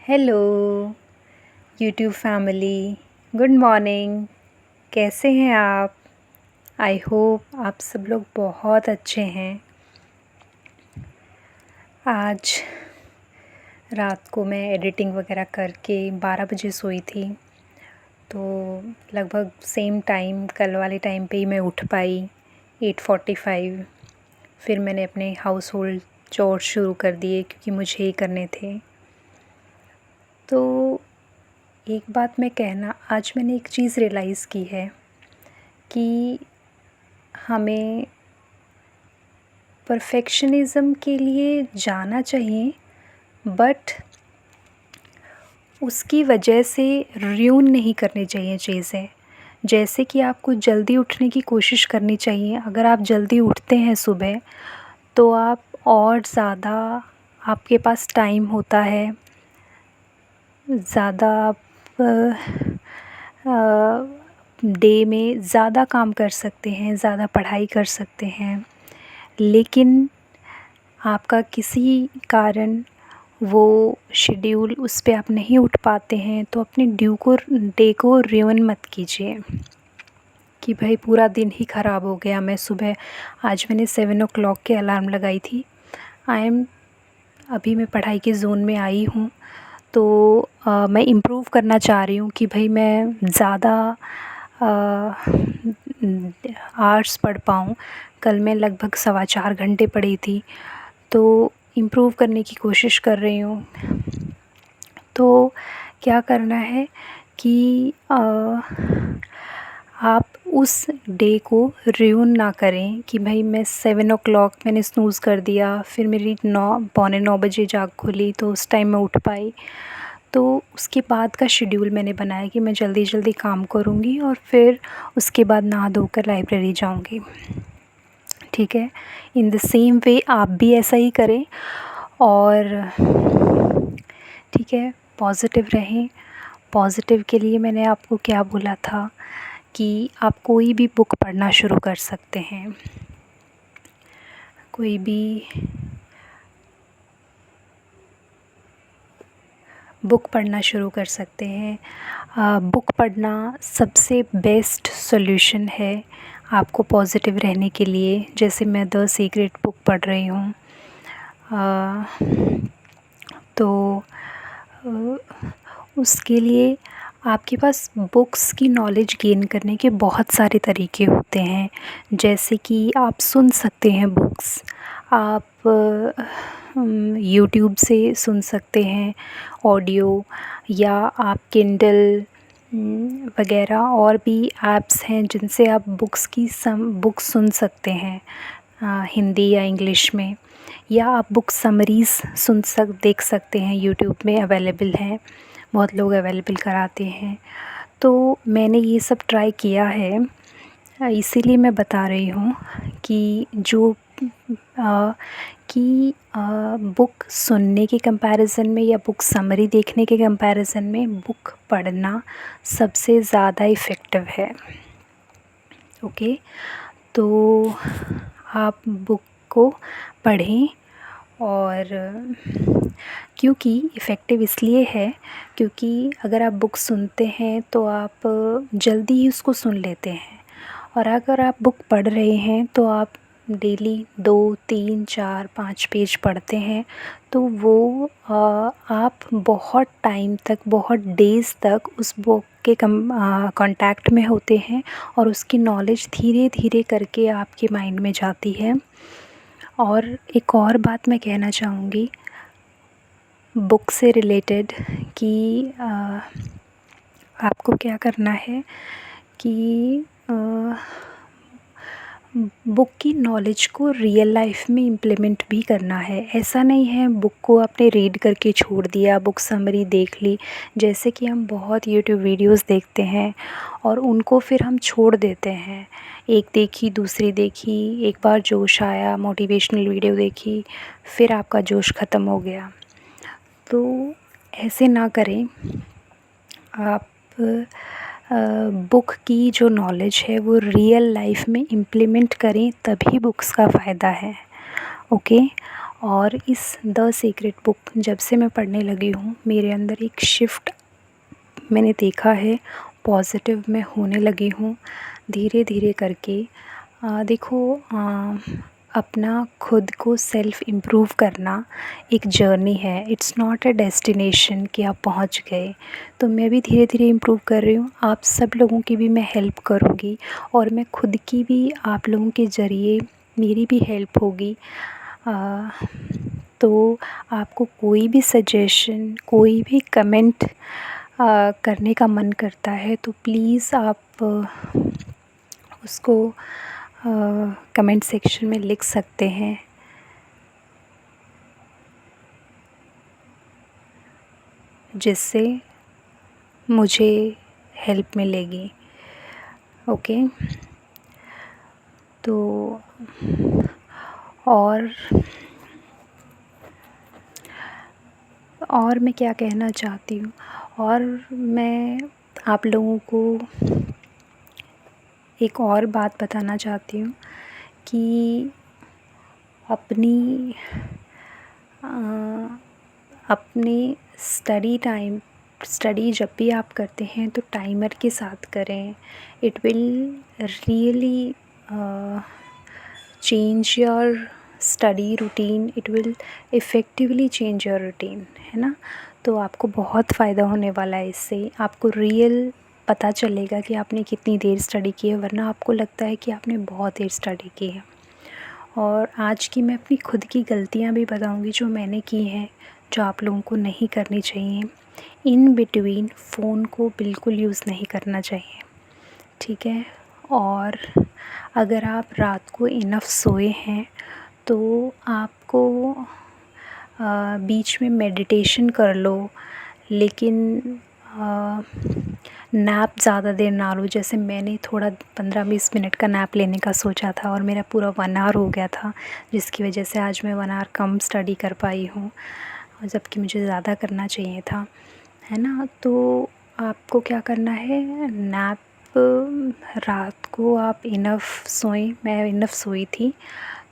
Hello YouTube family, good morning. कैसे हैं आप? आई होप आप सब लोग बहुत अच्छे हैं। आज रात को मैं एडिटिंग वगैरह करके 12 बजे सोई थी, तो लगभग सेम टाइम कल वाले टाइम पे ही मैं उठ पाई 8:45। फिर मैंने अपने हाउस होल्ड चोर शुरू कर दिए क्योंकि मुझे ही करने थे। तो एक बात मैं कहना, आज मैंने एक चीज़ रियलाइज़ की है कि हमें परफेक्शनिज़्म के लिए जाना चाहिए, बट उसकी वजह से रुइन नहीं करनी चाहिए चीज़ें। जैसे कि आपको जल्दी उठने की कोशिश करनी चाहिए। अगर आप जल्दी उठते हैं सुबह, तो आप और ज़्यादा, आपके पास टाइम होता है, ज़्यादा आप डे में ज़्यादा काम कर सकते हैं, ज़्यादा पढ़ाई कर सकते हैं। लेकिन आपका किसी कारण वो शेड्यूल, उस पे आप नहीं उठ पाते हैं, तो अपने डे को रुइन मत कीजिए कि भाई पूरा दिन ही ख़राब हो गया। आज मैंने 7 o'clock के अलार्म लगाई थी। अभी मैं पढ़ाई के ज़ोन में आई हूँ, तो मैं इम्प्रूव करना चाह रही हूँ कि भाई मैं ज़्यादा आवर्स पढ़ पाऊँ। कल मैं लगभग 4.25 घंटे पढ़ी थी, तो इम्प्रूव करने की कोशिश कर रही हूँ। तो क्या करना है कि आप उस डे को रुइन ना करें कि भाई मैं 7 o'clock मैंने स्नूज़ कर दिया, फिर मेरी 9 पौने 9 बजे जाग खुली, तो उस टाइम मैं उठ पाई। तो उसके बाद का शेड्यूल मैंने बनाया कि मैं जल्दी जल्दी काम करूँगी और फिर उसके बाद नहा धोकर लाइब्रेरी जाऊँगी। ठीक है, इन द सेम वे आप भी ऐसा ही करें। और ठीक है, पॉज़िटिव रहें। पॉज़िटिव के लिए मैंने आपको क्या बोला था कि आप कोई भी बुक पढ़ना शुरू कर सकते हैं। कोई भी बुक पढ़ना शुरू कर सकते हैं। बुक पढ़ना सबसे बेस्ट सॉल्यूशन है आपको पॉज़िटिव रहने के लिए। जैसे मैं द सीक्रेट बुक पढ़ रही हूँ, तो उसके लिए आपके पास बुक्स की नॉलेज गेन करने के बहुत सारे तरीके होते हैं। जैसे कि आप सुन सकते हैं बुक्स, आप यूट्यूब से सुन सकते हैं ऑडियो, या आप किंडल वगैरह और भी ऐप्स हैं जिनसे आप बुक्स सुन सकते हैं, हिंदी या इंग्लिश में। या आप बुक समरीज़ देख सकते हैं, यूट्यूब में अवेलेबल हैं, बहुत लोग अवेलेबल कराते हैं। तो मैंने ये सब ट्राई किया है, इसीलिए मैं बता रही हूँ कि बुक सुनने के कंपैरिज़न में या बुक समरी देखने के कंपैरिज़न में बुक पढ़ना सबसे ज़्यादा इफ़ेक्टिव है। ओके, तो आप बुक को पढ़ें। और क्योंकि इफ़ेक्टिव इसलिए है क्योंकि अगर आप बुक सुनते हैं तो आप जल्दी ही उसको सुन लेते हैं, और अगर आप बुक पढ़ रहे हैं तो आप डेली 2 3 4 5 पेज पढ़ते हैं, तो वो आप बहुत टाइम तक, बहुत डेज़ तक उस बुक के कांटेक्ट में होते हैं, और उसकी नॉलेज धीरे धीरे करके आपके माइंड में जाती है। और एक और बात मैं कहना चाहूँगी बुक से रिलेटेड कि आपको क्या करना है कि बुक की नॉलेज को रियल लाइफ में इम्प्लीमेंट भी करना है। ऐसा नहीं है बुक को आपने रीड करके छोड़ दिया, बुक समरी देख ली। जैसे कि हम बहुत यूट्यूब वीडियोस देखते हैं और उनको फिर हम छोड़ देते हैं, एक देखी दूसरी देखी, एक बार जोश आया मोटिवेशनल वीडियो देखी, फिर आपका जोश ख़त्म हो गया। तो ऐसे ना करें। आप बुक की जो नॉलेज है वो रियल लाइफ में इम्प्लीमेंट करें, तभी बुक्स का फ़ायदा है। ओके, और इस द सीक्रेट बुक जब से मैं पढ़ने लगी हूँ, मेरे अंदर एक शिफ्ट मैंने देखा है, पॉजिटिव मैं होने लगी हूँ धीरे धीरे करके। देखो, अपना खुद को सेल्फ़ इम्प्रूव करना एक जर्नी है, इट्स नॉट अ डेस्टिनेशन कि आप पहुंच गए। तो मैं भी धीरे धीरे इम्प्रूव कर रही हूँ, आप सब लोगों की भी मैं हेल्प करूँगी और मैं खुद की भी आप लोगों के ज़रिए मेरी भी हेल्प होगी। तो आपको कोई भी सजेशन, कोई भी कमेंट करने का मन करता है तो प्लीज़ आप उसको कमेंट सेक्शन में लिख सकते हैं, जिससे मुझे हेल्प मिलेगी। ओके, तो और मैं क्या कहना चाहती हूँ, और मैं आप लोगों को एक और बात बताना चाहती हूँ कि अपनी स्टडी जब भी आप करते हैं तो टाइमर के साथ करें। It will really change your study routine, it will effectively change your routine, है ना। तो आपको बहुत फ़ायदा होने वाला है इससे, आपको रियल पता चलेगा कि आपने कितनी देर स्टडी की है, वरना आपको लगता है कि आपने बहुत देर स्टडी की है। और आज की मैं अपनी खुद की गलतियाँ भी बताऊँगी जो मैंने की हैं, जो आप लोगों को नहीं करनी चाहिए। इन बिटवीन फ़ोन को बिल्कुल यूज़ नहीं करना चाहिए, ठीक है। और अगर आप रात को इनफ सोए हैं तो आपको बीच में मेडिटेशन कर लो, लेकिन नैप ज़्यादा देर ना लो। जैसे मैंने थोड़ा 15-20 मिनट का नैप लेने का सोचा था और मेरा पूरा 1 आवर हो गया था, जिसकी वजह से आज मैं 1 आवर कम स्टडी कर पाई हूँ, जबकि मुझे ज़्यादा करना चाहिए था, है ना। तो आपको क्या करना है, नैप रात को आप इनफ सोएं। मैं इनफ सोई थी,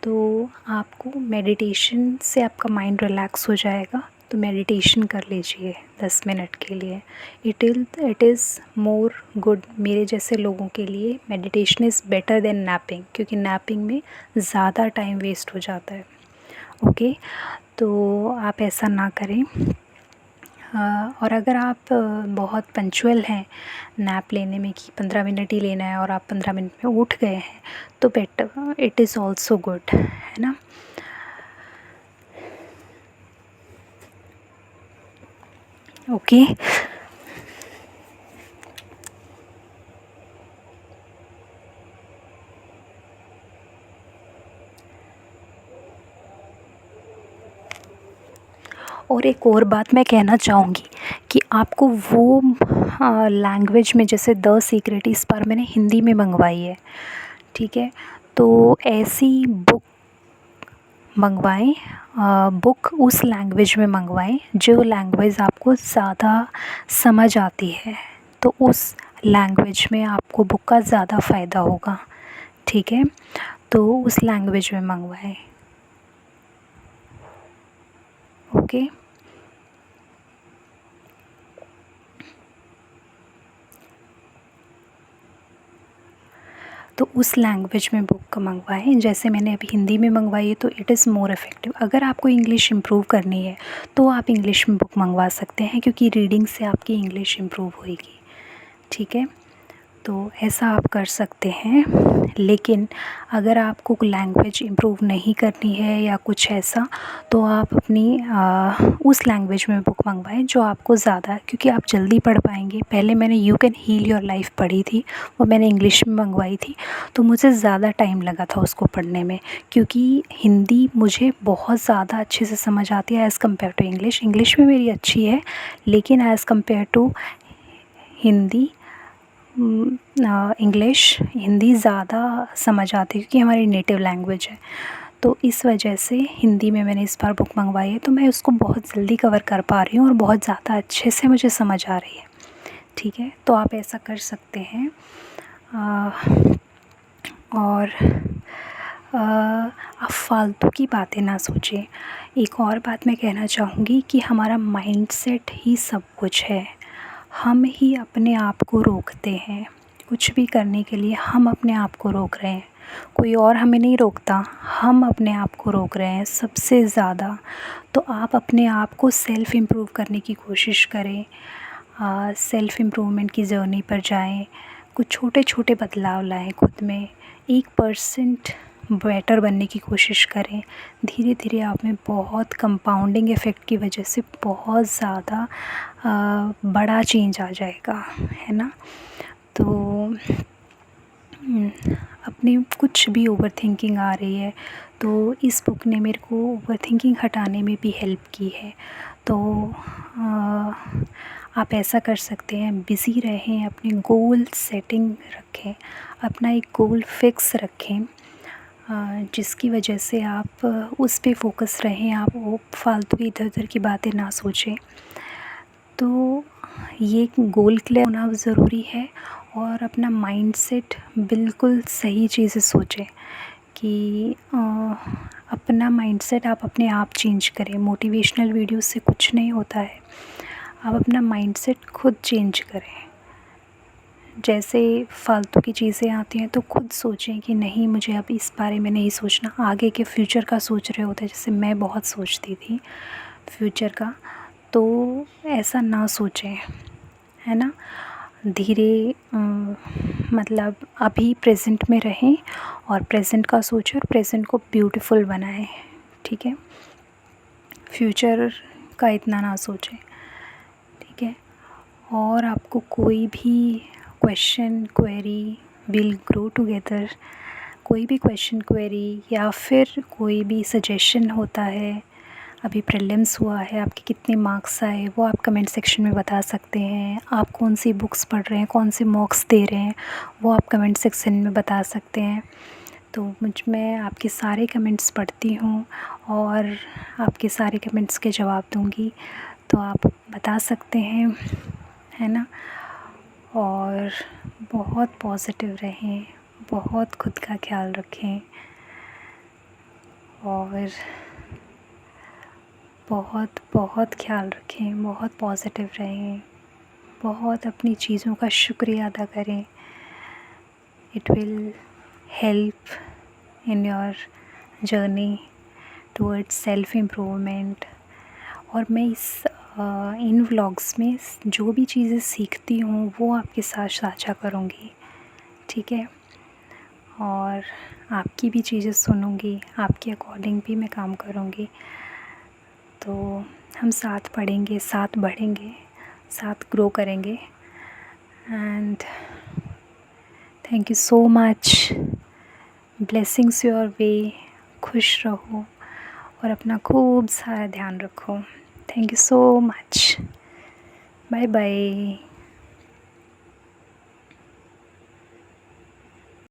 तो आपको मेडिटेशन से आपका माइंड रिलैक्स हो जाएगा, तो मेडिटेशन कर लीजिए 10 मिनट के लिए। इट इज़ मोर गुड, मेरे जैसे लोगों के लिए meditation is better than napping, क्योंकि नैपिंग में ज़्यादा टाइम वेस्ट हो जाता है। ओके, तो आप ऐसा ना करें। और अगर आप बहुत पंक्चुअल हैं नैप लेने में कि 15 मिनट ही लेना है और आप 15 मिनट में उठ गए हैं, तो better, it is also good, है ना। ओके, और एक और बात मैं कहना चाहूँगी कि आपको वो लैंग्वेज में, जैसे द सीक्रेट इस बार मैंने हिंदी में मंगवाई है, ठीक है। तो ऐसी बुक मंगवाएं, बुक उस लैंग्वेज में मंगवाएं जो लैंग्वेज आपको ज़्यादा समझ आती है, तो उस लैंग्वेज में आपको बुक का ज़्यादा फ़ायदा होगा, ठीक है। तो उस लैंग्वेज में मंगवाएं। ओके, तो उस लैंग्वेज में बुक मंगवाएं। जैसे मैंने अभी हिंदी में मंगवाई है, तो इट इज़ मोर इफ़ेक्टिव। अगर आपको इंग्लिश इम्प्रूव करनी है तो आप इंग्लिश में बुक मंगवा सकते हैं, क्योंकि रीडिंग से आपकी इंग्लिश इम्प्रूव होएगी, ठीक है। तो ऐसा आप कर सकते हैं। लेकिन अगर आपको लैंग्वेज इम्प्रूव नहीं करनी है या कुछ ऐसा, तो आप अपनी उस लैंग्वेज में बुक मंगवाएं जो आपको ज़्यादा, क्योंकि आप जल्दी पढ़ पाएंगे। पहले मैंने you can heal your life पढ़ी थी, वो मैंने इंग्लिश में मंगवाई थी, तो मुझे ज़्यादा टाइम लगा था उसको पढ़ने में, क्योंकि हिंदी मुझे बहुत ज़्यादा अच्छे से समझ आती है as compare to English. English में मेरी अच्छी है, लेकिन as compare to Hindi, Hindi ज़्यादा समझ आती है, क्योंकि हमारी नेटिव लैंग्वेज है। तो इस वजह से हिंदी में मैंने इस बार बुक मंगवाई है, तो मैं उसको बहुत जल्दी कवर कर पा रही हूँ और बहुत ज़्यादा अच्छे से मुझे समझ आ रही है, ठीक है। तो आप ऐसा कर सकते हैं। और आप फालतू की बातें ना सोचें। एक और बात मैं कहना चाहूँगी कि हमारा माइंडसेट ही सब कुछ है। हम ही अपने आप को रोकते हैं, कुछ भी करने के लिए हम अपने आप को रोक रहे हैं, कोई और हमें नहीं रोकता, हम अपने आप को रोक रहे हैं सबसे ज़्यादा। तो आप अपने आप को सेल्फ़ इम्प्रूव करने की कोशिश करें, सेल्फ़ इम्प्रूवमेंट की जर्नी पर जाएं, कुछ छोटे छोटे बदलाव लाएं खुद में, 1% बेटर बनने की कोशिश करें। धीरे धीरे आप में बहुत कंपाउंडिंग इफ़ेक्ट की वजह से बहुत ज़्यादा बड़ा चेंज आ जाएगा, है ना। तो अपनी कुछ भी ओवर थिंकिंग आ रही है तो इस बुक ने मेरे को ओवर थिंकिंग हटाने में भी हेल्प की है। तो आप ऐसा कर सकते हैं, बिज़ी रहें, अपने गोल सेटिंग रखें, अपना एक गोल फिक्स रखें, जिसकी वजह से आप उस पे फोकस रहें, आप वो फालतू इधर उधर की बातें ना सोचें। तो ये गोल क्लियर होना ज़रूरी है और अपना माइंडसेट बिल्कुल सही चीज़ें सोचें कि अपना माइंडसेट आप अपने आप चेंज करें। मोटिवेशनल वीडियो से कुछ नहीं होता है, आप अपना माइंडसेट खुद चेंज करें। जैसे फालतू की चीज़ें आती हैं तो खुद सोचें कि नहीं, मुझे अब इस बारे में नहीं सोचना, आगे के फ्यूचर का सोच रहे होते हैं। जैसे मैं बहुत सोचती थी फ्यूचर का, तो ऐसा ना सोचें, है ना। धीरे मतलब अभी प्रेजेंट में रहें और प्रेजेंट का सोचें और प्रेजेंट को ब्यूटीफुल बनाएं, ठीक है। फ्यूचर का इतना ना सोचें, ठीक है। और आपको कोई भी question query, will grow together, कोई भी क्वेश्चन क्वेरी या फिर कोई भी सजेशन होता है, अभी प्रीलिम्स हुआ है, आपके कितने मार्क्स आए, वो आप कमेंट सेक्शन में बता सकते हैं। आप कौन सी बुक्स पढ़ रहे हैं, कौन से मॉक्स दे रहे हैं, वो आप कमेंट सेक्शन में बता सकते हैं। तो मैं आपके सारे कमेंट्स पढ़ती हूँ और आपके सारे कमेंट्स के जवाब दूँगी, तो आप बता सकते हैं, है ना। और बहुत पॉजिटिव रहें, बहुत खुद का ख्याल रखें और बहुत बहुत ख्याल रखें, बहुत पॉजिटिव रहें, बहुत अपनी चीज़ों का शुक्रिया अदा करें। It will help in your journey towards self improvement. और मैं इन व्लॉग्स में जो भी चीज़ें सीखती हूँ वो आपके साथ साझा करूँगी, ठीक है। और आपकी भी चीज़ें सुनूँगी, आपके अकॉर्डिंग भी मैं काम करूँगी। तो हम साथ पढ़ेंगे, साथ बढ़ेंगे, साथ ग्रो करेंगे। And thank you so much. Blessings your way. खुश रहो और अपना खूब सारा ध्यान रखो। Thank you so much. Bye bye.